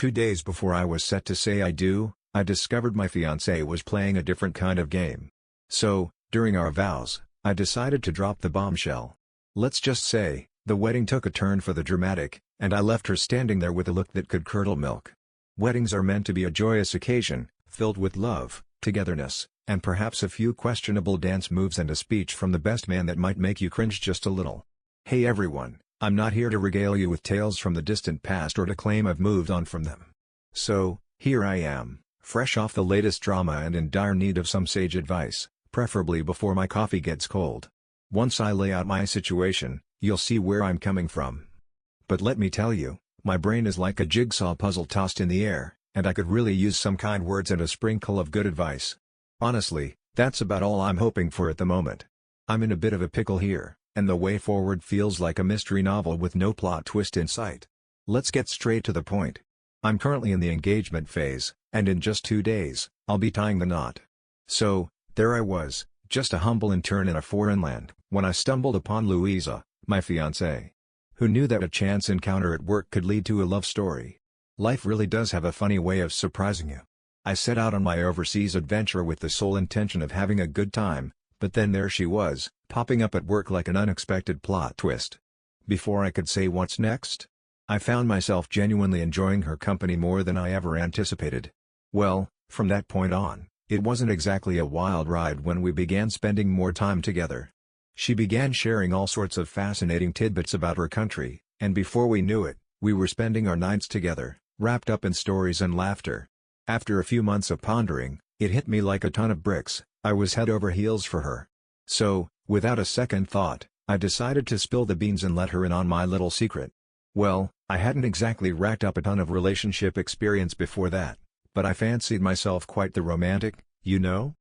2 days before I was set to say I do, I discovered my fiancée was playing a different kind of game. So, during our vows, I decided to drop the bombshell. Let's just say, the wedding took a turn for the dramatic, and I left her standing there with a look that could curdle milk. Weddings are meant to be a joyous occasion, filled with love, togetherness, and perhaps a few questionable dance moves and a speech from the best man that might make you cringe just a little. Hey everyone, I'm not here to regale you with tales from the distant past or to claim I've moved on from them. So, here I am, fresh off the latest drama and in dire need of some sage advice, preferably before my coffee gets cold. Once I lay out my situation, you'll see where I'm coming from. But let me tell you, my brain is like a jigsaw puzzle tossed in the air, and I could really use some kind words and a sprinkle of good advice. Honestly, that's about all I'm hoping for at the moment. I'm in a bit of a pickle here, and the way forward feels like a mystery novel with no plot twist in sight. Let's get straight to the point. I'm currently in the engagement phase, and in just 2 days, I'll be tying the knot. So, there I was, just a humble intern in a foreign land, when I stumbled upon Louisa, my fiancée. Who knew that a chance encounter at work could lead to a love story? Life really does have a funny way of surprising you. I set out on my overseas adventure with the sole intention of having a good time, but then there she was, popping up at work like an unexpected plot twist. Before I could say what's next, I found myself genuinely enjoying her company more than I ever anticipated. Well, from that point on, it wasn't exactly a wild ride when we began spending more time together. She began sharing all sorts of fascinating tidbits about her country, and before we knew it, we were spending our nights together, wrapped up in stories and laughter. After a few months of pondering, it hit me like a ton of bricks, I was head over heels for her. So, without a second thought, I decided to spill the beans and let her in on my little secret. Well, I hadn't exactly racked up a ton of relationship experience before that, but I fancied myself quite the romantic, you know?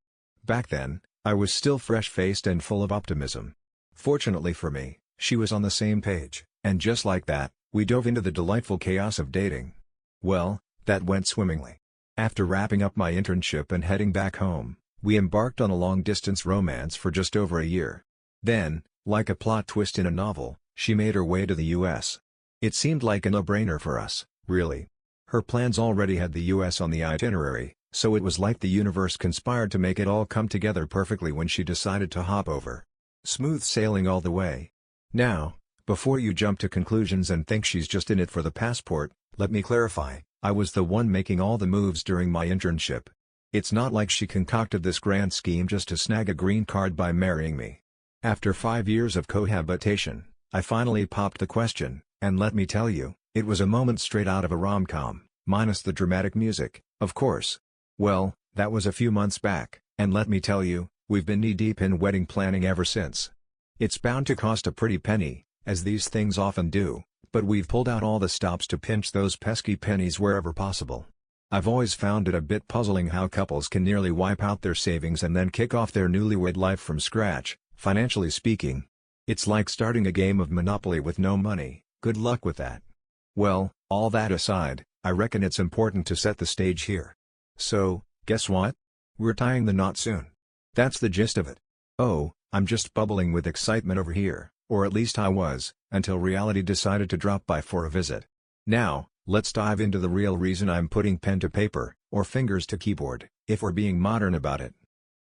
Back then, I was still fresh-faced and full of optimism. Fortunately for me, she was on the same page, and just like that, we dove into the delightful chaos of dating. Well, that went swimmingly. After wrapping up my internship and heading back home, we embarked on a long-distance romance for just over a year. Then, like a plot twist in a novel, she made her way to the US. It seemed like a no-brainer for us, really. Her plans already had the US on the itinerary, so it was like the universe conspired to make it all come together perfectly when she decided to hop over. Smooth sailing all the way. Now, before you jump to conclusions and think she's just in it for the passport, let me clarify, I was the one making all the moves during my internship. It's not like she concocted this grand scheme just to snag a green card by marrying me. After 5 years of cohabitation, I finally popped the question, and let me tell you, it was a moment straight out of a rom-com, minus the dramatic music, of course. Well, that was a few months back, and let me tell you, we've been knee-deep in wedding planning ever since. It's bound to cost a pretty penny, as these things often do, but we've pulled out all the stops to pinch those pesky pennies wherever possible. I've always found it a bit puzzling how couples can nearly wipe out their savings and then kick off their newlywed life from scratch, financially speaking. It's like starting a game of Monopoly with no money, good luck with that. Well, all that aside, I reckon it's important to set the stage here. So, guess what? We're tying the knot soon. That's the gist of it. Oh, I'm just bubbling with excitement over here, or at least I was, until reality decided to drop by for a visit. Now, let's dive into the real reason I'm putting pen to paper, or fingers to keyboard, if we're being modern about it.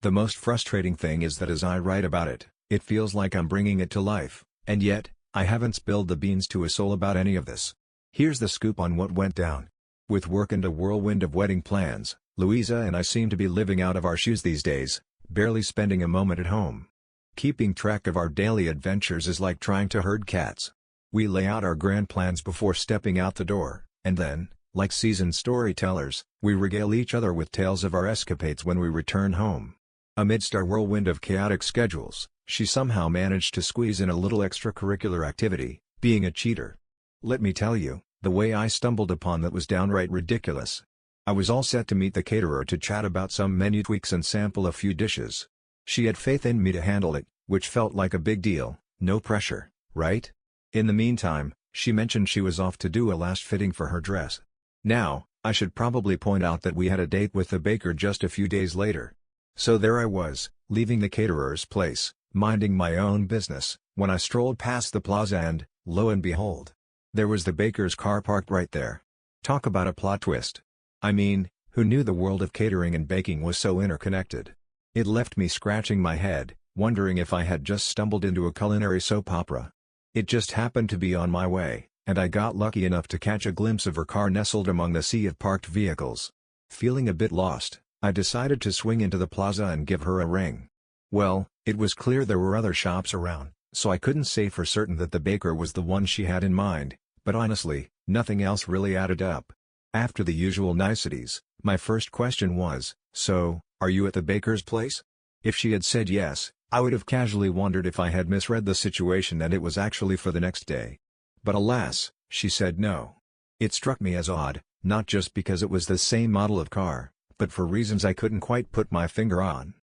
The most frustrating thing is that as I write about it, it feels like I'm bringing it to life, and yet, I haven't spilled the beans to a soul about any of this. Here's the scoop on what went down. With work and a whirlwind of wedding plans, Louisa and I seem to be living out of our shoes these days, barely spending a moment at home. Keeping track of our daily adventures is like trying to herd cats. We lay out our grand plans before stepping out the door, and then, like seasoned storytellers, we regale each other with tales of our escapades when we return home. Amidst our whirlwind of chaotic schedules, she somehow managed to squeeze in a little extracurricular activity, being a cheater. Let me tell you, the way I stumbled upon that was downright ridiculous. I was all set to meet the caterer to chat about some menu tweaks and sample a few dishes. She had faith in me to handle it, which felt like a big deal, no pressure, right? In the meantime, she mentioned she was off to do a last fitting for her dress. Now, I should probably point out that we had a date with the baker just a few days later. So there I was, leaving the caterer's place, minding my own business, when I strolled past the plaza and, lo and behold, there was the baker's car parked right there. Talk about a plot twist. I mean, who knew the world of catering and baking was so interconnected? It left me scratching my head, wondering if I had just stumbled into a culinary soap opera. It just happened to be on my way, and I got lucky enough to catch a glimpse of her car nestled among the sea of parked vehicles. Feeling a bit lost, I decided to swing into the plaza and give her a ring. Well, it was clear there were other shops around, so I couldn't say for certain that the baker was the one she had in mind, but honestly, nothing else really added up. After the usual niceties, my first question was, "So, are you at the baker's place?" If she had said yes, I would have casually wondered if I had misread the situation and it was actually for the next day. But alas, she said no. It struck me as odd, not just because it was the same model of car, but for reasons I couldn't quite put my finger on.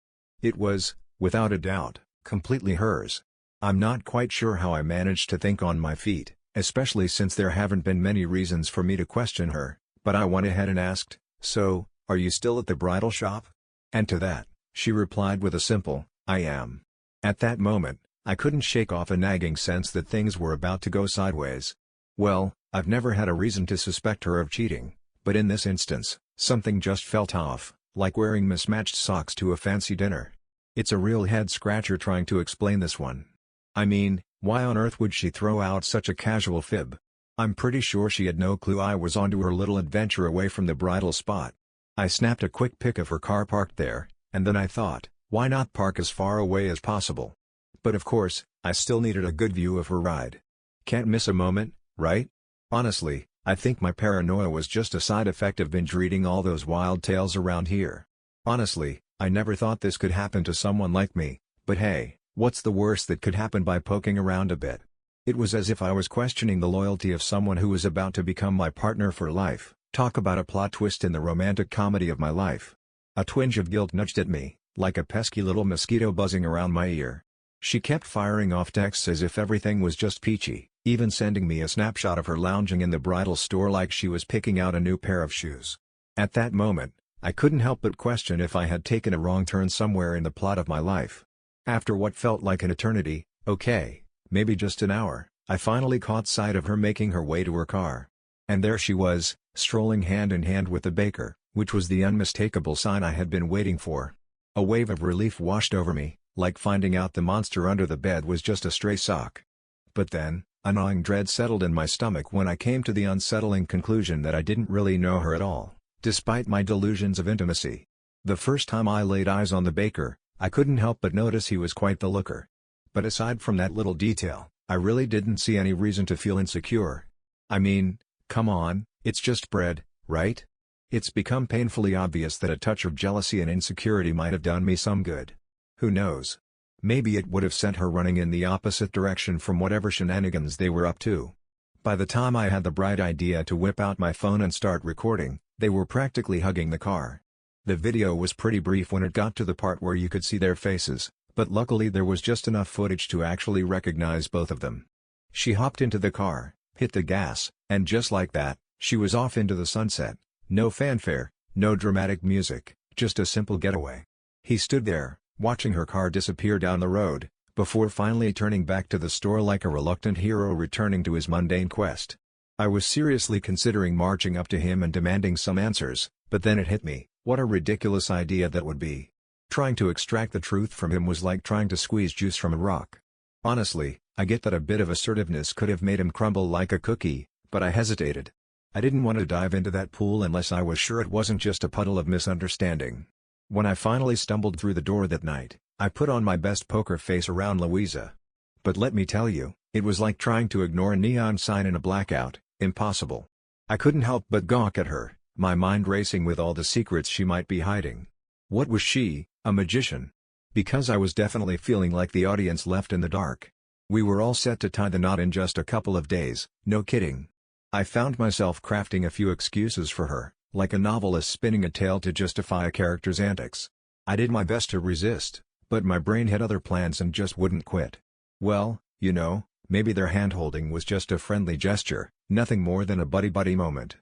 It was, without a doubt, completely hers. I'm not quite sure how I managed to think on my feet, especially since there haven't been many reasons for me to question her, but I went ahead and asked, "So, are you still at the bridal shop?" And to that, she replied with a simple, "I am." At that moment, I couldn't shake off a nagging sense that things were about to go sideways. Well, I've never had a reason to suspect her of cheating, but in this instance, something just felt off, like wearing mismatched socks to a fancy dinner. It's a real head-scratcher trying to explain this one. I mean, why on earth would she throw out such a casual fib? I'm pretty sure she had no clue I was onto her little adventure away from the bridal spot. I snapped a quick pic of her car parked there, and then I thought, why not park as far away as possible? But of course, I still needed a good view of her ride. Can't miss a moment, right? Honestly, I think my paranoia was just a side effect of binge reading all those wild tales around here. Honestly, I never thought this could happen to someone like me, but hey, what's the worst that could happen by poking around a bit? It was as if I was questioning the loyalty of someone who was about to become my partner for life. Talk about a plot twist in the romantic comedy of my life. A twinge of guilt nudged at me, like a pesky little mosquito buzzing around my ear. She kept firing off texts as if everything was just peachy, even sending me a snapshot of her lounging in the bridal store like she was picking out a new pair of shoes. At that moment, I couldn't help but question if I had taken a wrong turn somewhere in the plot of my life. After what felt like an eternity, okay, maybe just an hour, I finally caught sight of her making her way to her car. And there she was, strolling hand in hand with the baker, which was the unmistakable sign I had been waiting for. A wave of relief washed over me, like finding out the monster under the bed was just a stray sock. But then, a gnawing dread settled in my stomach when I came to the unsettling conclusion that I didn't really know her at all, despite my delusions of intimacy. The first time I laid eyes on the baker, I couldn't help but notice he was quite the looker. But aside from that little detail, I really didn't see any reason to feel insecure. I mean, come on, it's just bread, right? It's become painfully obvious that a touch of jealousy and insecurity might have done me some good. Who knows? Maybe it would have sent her running in the opposite direction from whatever shenanigans they were up to. By the time I had the bright idea to whip out my phone and start recording, they were practically hugging the car. The video was pretty brief when it got to the part where you could see their faces, but luckily there was just enough footage to actually recognize both of them. She hopped into the car, hit the gas, and just like that, she was off into the sunset. No fanfare, no dramatic music, just a simple getaway. He stood there, watching her car disappear down the road, before finally turning back to the store like a reluctant hero returning to his mundane quest. I was seriously considering marching up to him and demanding some answers, but then it hit me, what a ridiculous idea that would be. Trying to extract the truth from him was like trying to squeeze juice from a rock. Honestly, I get that a bit of assertiveness could have made him crumble like a cookie, but I hesitated. I didn't want to dive into that pool unless I was sure it wasn't just a puddle of misunderstanding. When I finally stumbled through the door that night, I put on my best poker face around Louisa. But let me tell you, it was like trying to ignore a neon sign in a blackout, impossible. I couldn't help but gawk at her, my mind racing with all the secrets she might be hiding. What was she, a magician? Because I was definitely feeling like the audience left in the dark. We were all set to tie the knot in just a couple of days, no kidding. I found myself crafting a few excuses for her, like a novelist spinning a tale to justify a character's antics. I did my best to resist, but my brain had other plans and just wouldn't quit. Well, you know, maybe their hand-holding was just a friendly gesture, nothing more than a buddy-buddy moment.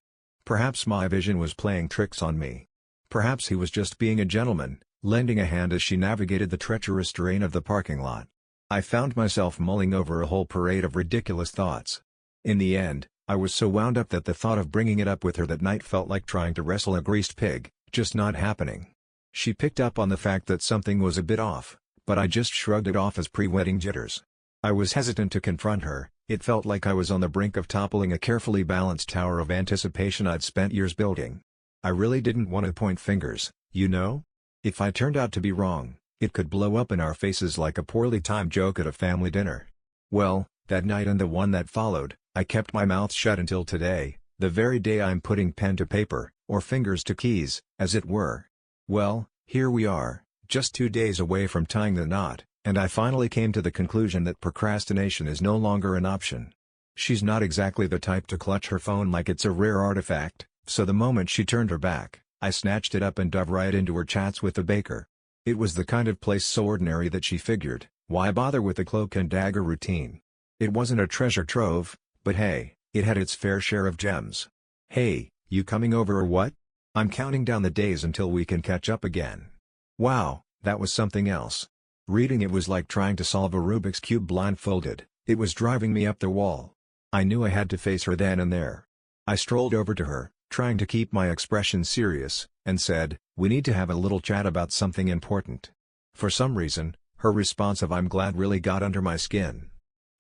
Perhaps my vision was playing tricks on me. Perhaps he was just being a gentleman, lending a hand as she navigated the treacherous terrain of the parking lot. I found myself mulling over a whole parade of ridiculous thoughts. In the end, I was so wound up that the thought of bringing it up with her that night felt like trying to wrestle a greased pig, just not happening. She picked up on the fact that something was a bit off, but I just shrugged it off as pre-wedding jitters. I was hesitant to confront her. It felt like I was on the brink of toppling a carefully balanced tower of anticipation I'd spent years building. I really didn't want to point fingers, you know? If I turned out to be wrong, it could blow up in our faces like a poorly timed joke at a family dinner. Well, that night and the one that followed, I kept my mouth shut until today, the very day I'm putting pen to paper, or fingers to keys, as it were. Well, here we are, just 2 days away from tying the knot, and I finally came to the conclusion that procrastination is no longer an option. She's not exactly the type to clutch her phone like it's a rare artifact, so the moment she turned her back, I snatched it up and dove right into her chats with the baker. It was the kind of place so ordinary that she figured, why bother with the cloak and dagger routine? It wasn't a treasure trove, but hey, it had its fair share of gems. Hey, you coming over or what? I'm counting down the days until we can catch up again. Wow, that was something else. Reading it was like trying to solve a Rubik's Cube blindfolded. It was driving me up the wall. I knew I had to face her then and there. I strolled over to her, trying to keep my expression serious, and said, "We need to have a little chat about something important." For some reason, her response of "I'm glad" really got under my skin.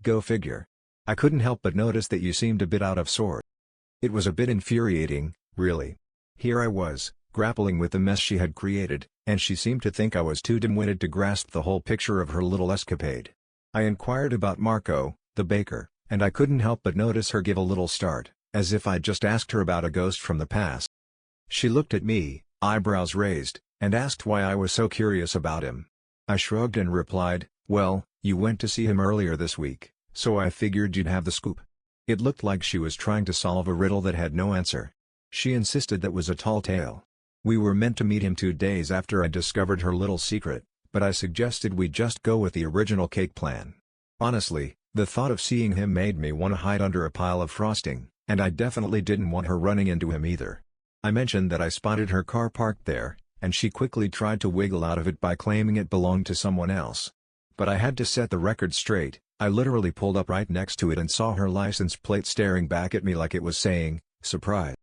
Go figure. I couldn't help but notice that you seemed a bit out of sorts. It was a bit infuriating, really. Here I was, grappling with the mess she had created, and she seemed to think I was too dim-witted to grasp the whole picture of her little escapade. I inquired about Marco, the baker, and I couldn't help but notice her give a little start, as if I'd just asked her about a ghost from the past. She looked at me, eyebrows raised, and asked why I was so curious about him. I shrugged and replied, "Well, you went to see him earlier this week, so I figured you'd have the scoop." It looked like she was trying to solve a riddle that had no answer. She insisted that was a tall tale. We were meant to meet him 2 days after I discovered her little secret, but I suggested we just go with the original cake plan. Honestly, the thought of seeing him made me want to hide under a pile of frosting, and I definitely didn't want her running into him either. I mentioned that I spotted her car parked there, and she quickly tried to wiggle out of it by claiming it belonged to someone else. But I had to set the record straight. I literally pulled up right next to it and saw her license plate staring back at me like it was saying, "Surprise."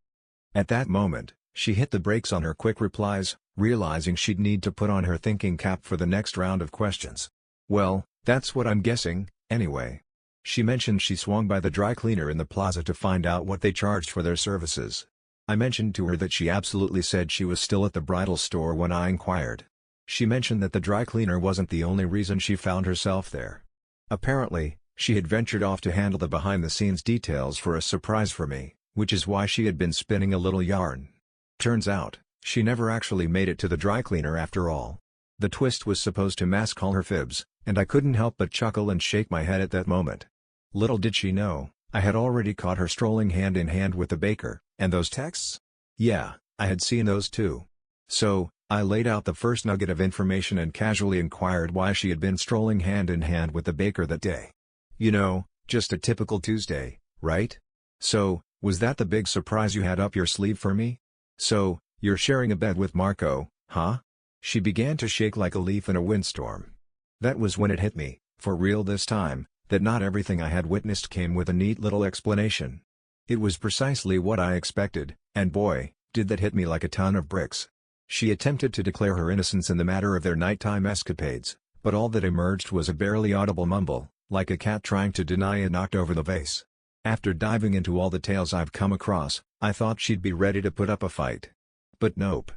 At that moment, she hit the brakes on her quick replies, realizing she'd need to put on her thinking cap for the next round of questions. "Well, that's what I'm guessing, anyway." She mentioned she swung by the dry cleaner in the plaza to find out what they charged for their services. I mentioned to her that she absolutely said she was still at the bridal store when I inquired. She mentioned that the dry cleaner wasn't the only reason she found herself there. Apparently, she had ventured off to handle the behind-the-scenes details for a surprise for me, which is why she had been spinning a little yarn. Turns out, she never actually made it to the dry cleaner after all. The twist was supposed to mask all her fibs, and I couldn't help but chuckle and shake my head at that moment. Little did she know, I had already caught her strolling hand in hand with the baker, and those texts? Yeah, I had seen those too. So, I laid out the first nugget of information and casually inquired why she had been strolling hand in hand with the baker that day. You know, just a typical Tuesday, right? So, was that the big surprise you had up your sleeve for me? So, you're sharing a bed with Marco, huh? She began to shake like a leaf in a windstorm. That was when it hit me, for real this time, that not everything I had witnessed came with a neat little explanation. It was precisely what I expected, and boy, did that hit me like a ton of bricks. She attempted to declare her innocence in the matter of their nighttime escapades, but all that emerged was a barely audible mumble, like a cat trying to deny it knocked over the vase. After diving into all the tales I've come across, I thought she'd be ready to put up a fight. But nope.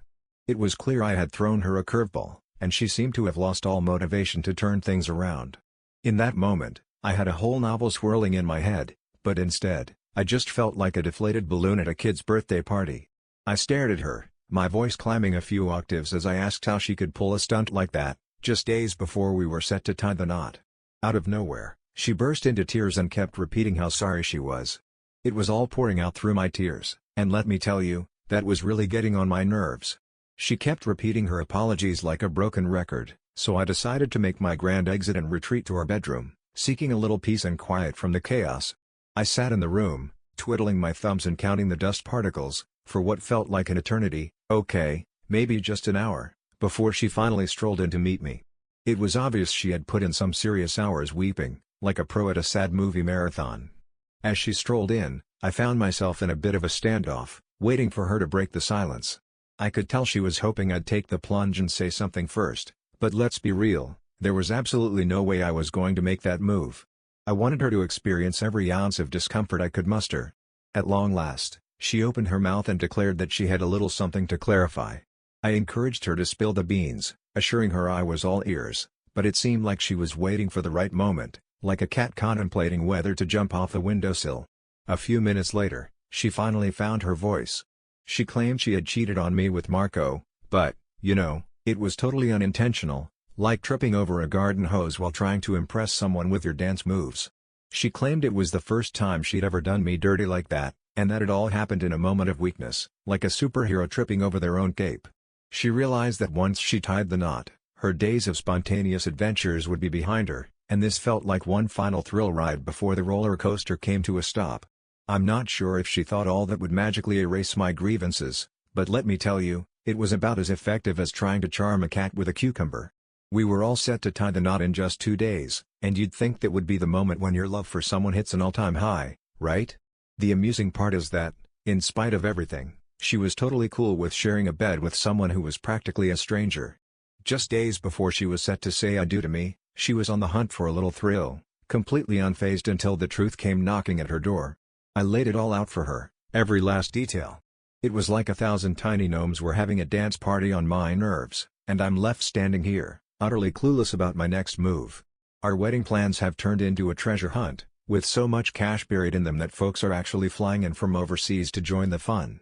It was clear I had thrown her a curveball, and she seemed to have lost all motivation to turn things around. In that moment, I had a whole novel swirling in my head, but instead, I just felt like a deflated balloon at a kid's birthday party. I stared at her, my voice climbing a few octaves as I asked how she could pull a stunt like that, just days before we were set to tie the knot. Out of nowhere, she burst into tears and kept repeating how sorry she was. It was all pouring out through my tears, and let me tell you, that was really getting on my nerves. She kept repeating her apologies like a broken record, so I decided to make my grand exit and retreat to our bedroom, seeking a little peace and quiet from the chaos. I sat in the room, twiddling my thumbs and counting the dust particles, for what felt like an eternity, okay, maybe just an hour, before she finally strolled in to meet me. It was obvious she had put in some serious hours weeping, like a pro at a sad movie marathon. As she strolled in, I found myself in a bit of a standoff, waiting for her to break the silence. I could tell she was hoping I'd take the plunge and say something first, but let's be real, there was absolutely no way I was going to make that move. I wanted her to experience every ounce of discomfort I could muster. At long last, she opened her mouth and declared that she had a little something to clarify. I encouraged her to spill the beans, assuring her I was all ears, but it seemed like she was waiting for the right moment, like a cat contemplating whether to jump off the windowsill. A few minutes later, she finally found her voice. She claimed she had cheated on me with Marco, but, it was totally unintentional, like tripping over a garden hose while trying to impress someone with your dance moves. She claimed it was the first time she'd ever done me dirty like that, and that it all happened in a moment of weakness, like a superhero tripping over their own cape. She realized that once she tied the knot, her days of spontaneous adventures would be behind her, and this felt like one final thrill ride before the roller coaster came to a stop. I'm not sure if she thought all that would magically erase my grievances, but let me tell you, it was about as effective as trying to charm a cat with a cucumber. We were all set to tie the knot in just 2 days, and you'd think that would be the moment when your love for someone hits an all-time high, right? The amusing part is that, in spite of everything, she was totally cool with sharing a bed with someone who was practically a stranger. Just days before she was set to say I do to me, she was on the hunt for a little thrill, completely unfazed until the truth came knocking at her door. I laid it all out for her, every last detail. It was like 1,000 tiny gnomes were having a dance party on my nerves, and I'm left standing here, utterly clueless about my next move. Our wedding plans have turned into a treasure hunt, with so much cash buried in them that folks are actually flying in from overseas to join the fun.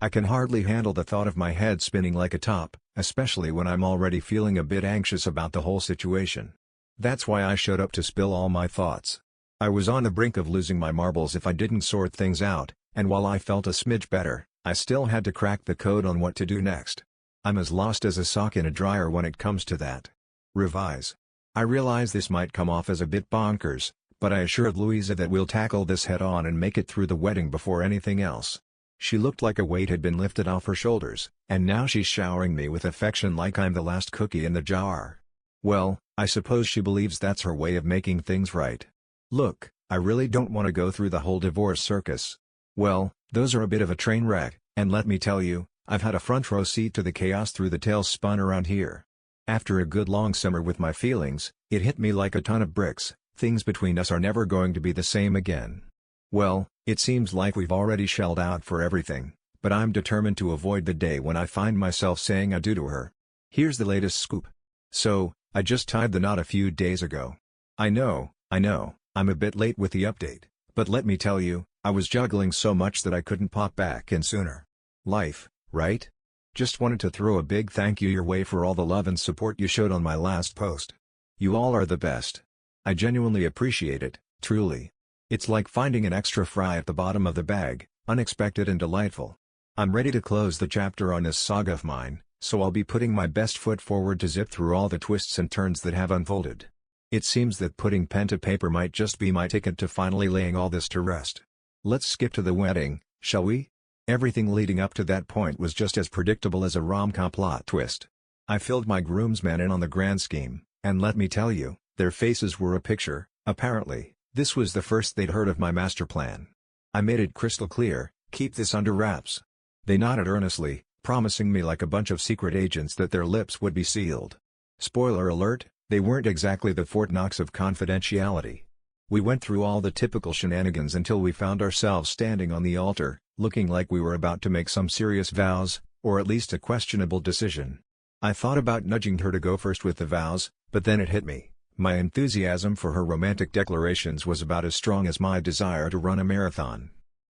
I can hardly handle the thought of my head spinning like a top, especially when I'm already feeling a bit anxious about the whole situation. That's why I showed up to spill all my thoughts. I was on the brink of losing my marbles if I didn't sort things out, and while I felt a smidge better, I still had to crack the code on what to do next. I'm as lost as a sock in a dryer when it comes to that. Revise. I realize this might come off as a bit bonkers, but I assured Louisa that we'll tackle this head on and make it through the wedding before anything else. She looked like a weight had been lifted off her shoulders, and now she's showering me with affection like I'm the last cookie in the jar. Well, I suppose she believes that's her way of making things right. Look, I really don't want to go through the whole divorce circus. Well, those are a bit of a train wreck, and let me tell you, I've had a front row seat to the chaos through the tailspin around here. After a good long summer with my feelings, it hit me like a ton of bricks, things between us are never going to be the same again. Well, it seems like we've already shelled out for everything, but I'm determined to avoid the day when I find myself saying I do to her. Here's the latest scoop. So, I just tied the knot a few days ago. I know, I'm a bit late with the update, but let me tell you, I was juggling so much that I couldn't pop back in sooner. Life, right? Just wanted to throw a big thank you your way for all the love and support you showed on my last post. You all are the best. I genuinely appreciate it, truly. It's like finding an extra fry at the bottom of the bag, unexpected and delightful. I'm ready to close the chapter on this saga of mine, so I'll be putting my best foot forward to zip through all the twists and turns that have unfolded. It seems that putting pen to paper might just be my ticket to finally laying all this to rest. Let's skip to the wedding, shall we? Everything leading up to that point was just as predictable as a rom-com plot twist. I filled my groomsmen in on the grand scheme, and let me tell you, their faces were a picture. Apparently, this was the first they'd heard of my master plan. I made it crystal clear, keep this under wraps. They nodded earnestly, promising me like a bunch of secret agents that their lips would be sealed. Spoiler alert, they weren't exactly the Fort Knox of confidentiality. We went through all the typical shenanigans until we found ourselves standing on the altar, looking like we were about to make some serious vows, or at least a questionable decision. I thought about nudging her to go first with the vows, but then it hit me. My enthusiasm for her romantic declarations was about as strong as my desire to run a marathon.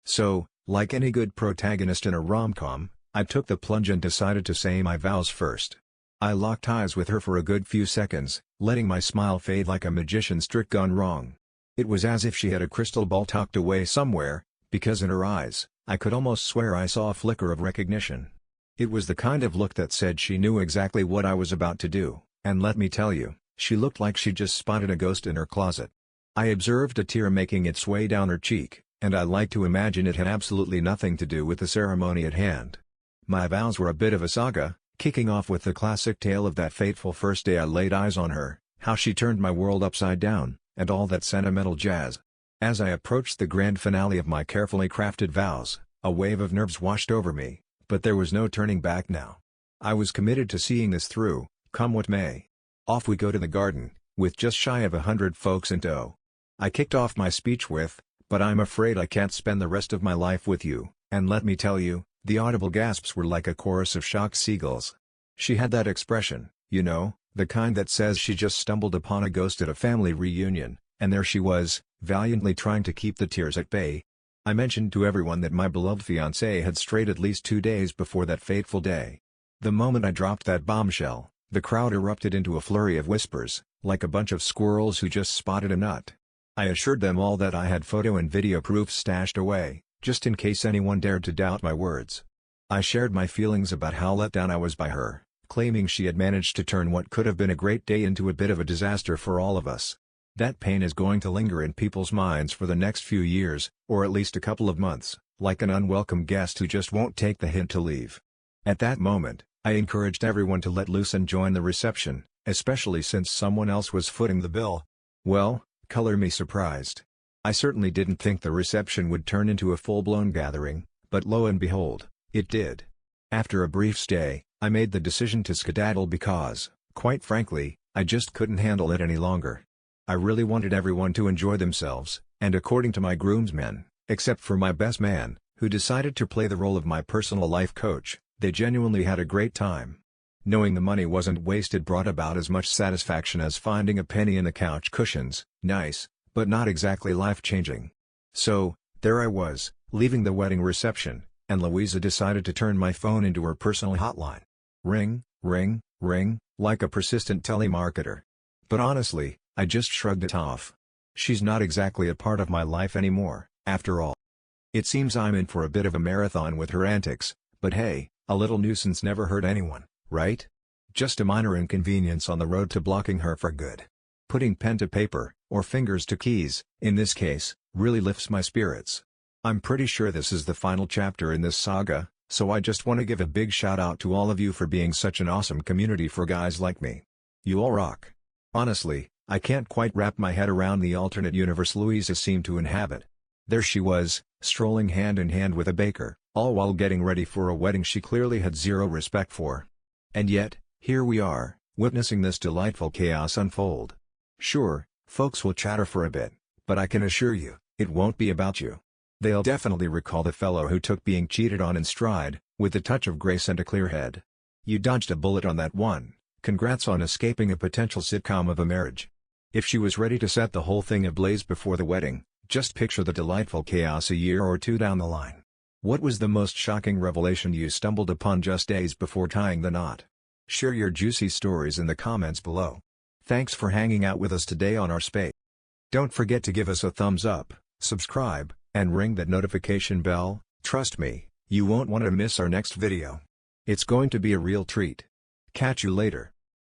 So, like any good protagonist in a rom-com, I took the plunge and decided to say my vows first. I locked eyes with her for a good few seconds, letting my smile fade like a magician's trick gone wrong. It was as if she had a crystal ball tucked away somewhere, because in her eyes, I could almost swear I saw a flicker of recognition. It was the kind of look that said she knew exactly what I was about to do, and let me tell you, she looked like she just spotted a ghost in her closet. I observed a tear making its way down her cheek, and I like to imagine it had absolutely nothing to do with the ceremony at hand. My vows were a bit of a saga, kicking off with the classic tale of that fateful first day I laid eyes on her, how she turned my world upside down, and all that sentimental jazz. As I approached the grand finale of my carefully crafted vows, a wave of nerves washed over me, but there was no turning back now. I was committed to seeing this through, come what may. Off we go to the garden, with just shy of 100 folks in tow. I kicked off my speech with, "But I'm afraid I can't spend the rest of my life with you," and let me tell you, the audible gasps were like a chorus of shocked seagulls. She had that expression, you know, the kind that says she just stumbled upon a ghost at a family reunion, and there she was, valiantly trying to keep the tears at bay. I mentioned to everyone that my beloved fiancée had strayed at least 2 days before that fateful day. The moment I dropped that bombshell, the crowd erupted into a flurry of whispers, like a bunch of squirrels who just spotted a nut. I assured them all that I had photo and video proof stashed away, just in case anyone dared to doubt my words. I shared my feelings about how let down I was by her, claiming she had managed to turn what could have been a great day into a bit of a disaster for all of us. That pain is going to linger in people's minds for the next few years, or at least a couple of months, like an unwelcome guest who just won't take the hint to leave. At that moment, I encouraged everyone to let loose and join the reception, especially since someone else was footing the bill. Well, color me surprised. I certainly didn't think the reception would turn into a full-blown gathering, but lo and behold, it did. After a brief stay, I made the decision to skedaddle because, quite frankly, I just couldn't handle it any longer. I really wanted everyone to enjoy themselves, and according to my groomsmen, except for my best man, who decided to play the role of my personal life coach, they genuinely had a great time. Knowing the money wasn't wasted brought about as much satisfaction as finding a penny in the couch cushions, nice, but not exactly life-changing. So, there I was, leaving the wedding reception, and Louisa decided to turn my phone into her personal hotline. Ring, ring, ring, like a persistent telemarketer. But honestly, I just shrugged it off. She's not exactly a part of my life anymore, after all. It seems I'm in for a bit of a marathon with her antics, but hey, a little nuisance never hurt anyone, right? Just a minor inconvenience on the road to blocking her for good. Putting pen to paper, or fingers to keys, in this case, really lifts my spirits. I'm pretty sure this is the final chapter in this saga, so I just want to give a big shout out to all of you for being such an awesome community for guys like me. You all rock. Honestly, I can't quite wrap my head around the alternate universe Louisa seemed to inhabit. There she was, strolling hand in hand with a baker, all while getting ready for a wedding she clearly had zero respect for. And yet, here we are, witnessing this delightful chaos unfold. Sure, folks will chatter for a bit, but I can assure you, it won't be about you. They'll definitely recall the fellow who took being cheated on in stride, with a touch of grace and a clear head. You dodged a bullet on that one, congrats on escaping a potential sitcom of a marriage. If she was ready to set the whole thing ablaze before the wedding, just picture the delightful chaos a year or two down the line. What was the most shocking revelation you stumbled upon just days before tying the knot? Share your juicy stories in the comments below. Thanks for hanging out with us today on our space. Don't forget to give us a thumbs up, subscribe, and ring that notification bell. Trust me, you won't want to miss our next video. It's going to be a real treat. Catch you later.